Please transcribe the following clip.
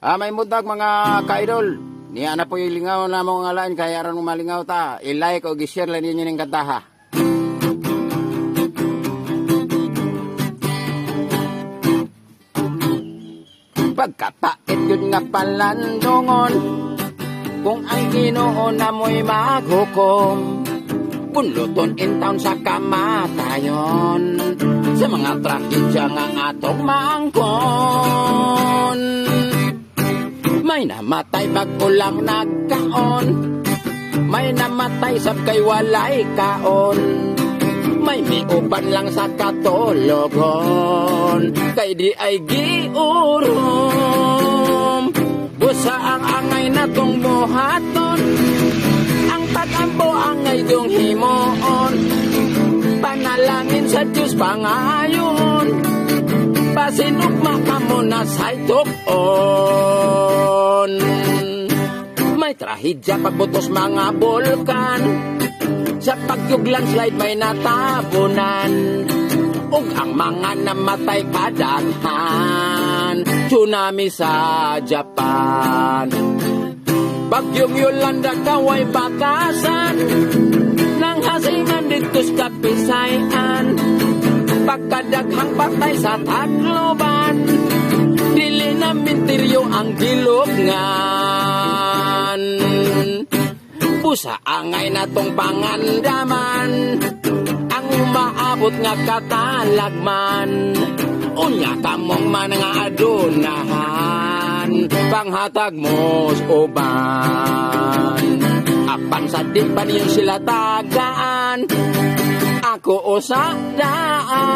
May mudag mga ka-idol. Niya na po yung lingaw na mga ngalan, kaya ron malingaw ta. I-like o i-share lang ninyo ng kantaha. Pagkapait yun nga palandungon, kung ang Ginoo na mo'y maghukom, bunluton in town sa kamatayon, sa mga tragedya nga atong maangkon. May namatay bago lang nagkaon, may namatay sab kay walay kaon, may miuban lang sa katologon, kay di ay giurom. Busa ang angay na tong buhaton, ang tagampo angay dong himoon, panalangin sa Diyos pangayon, pasinugma ka mo na sa tukon. May trahedya pagbutos mga bulkan, sa pagyuglan slide may natabunan, ug ang mga namatay kadaghan, tsunami sa Japan. Bagyong Yolanda kaway bakasan, nang hasiman dito sa Kapisayan, pagkadaghang patay sa Tacloban, dili na minteryo ang gilugnan. Pusa angay na tong pangandaman, ang umaabot nga katalagman, unya kamong man nga adunahan, panghatag mos uban. Apan sa di pa niyo sila tagaan, ako o sa daan.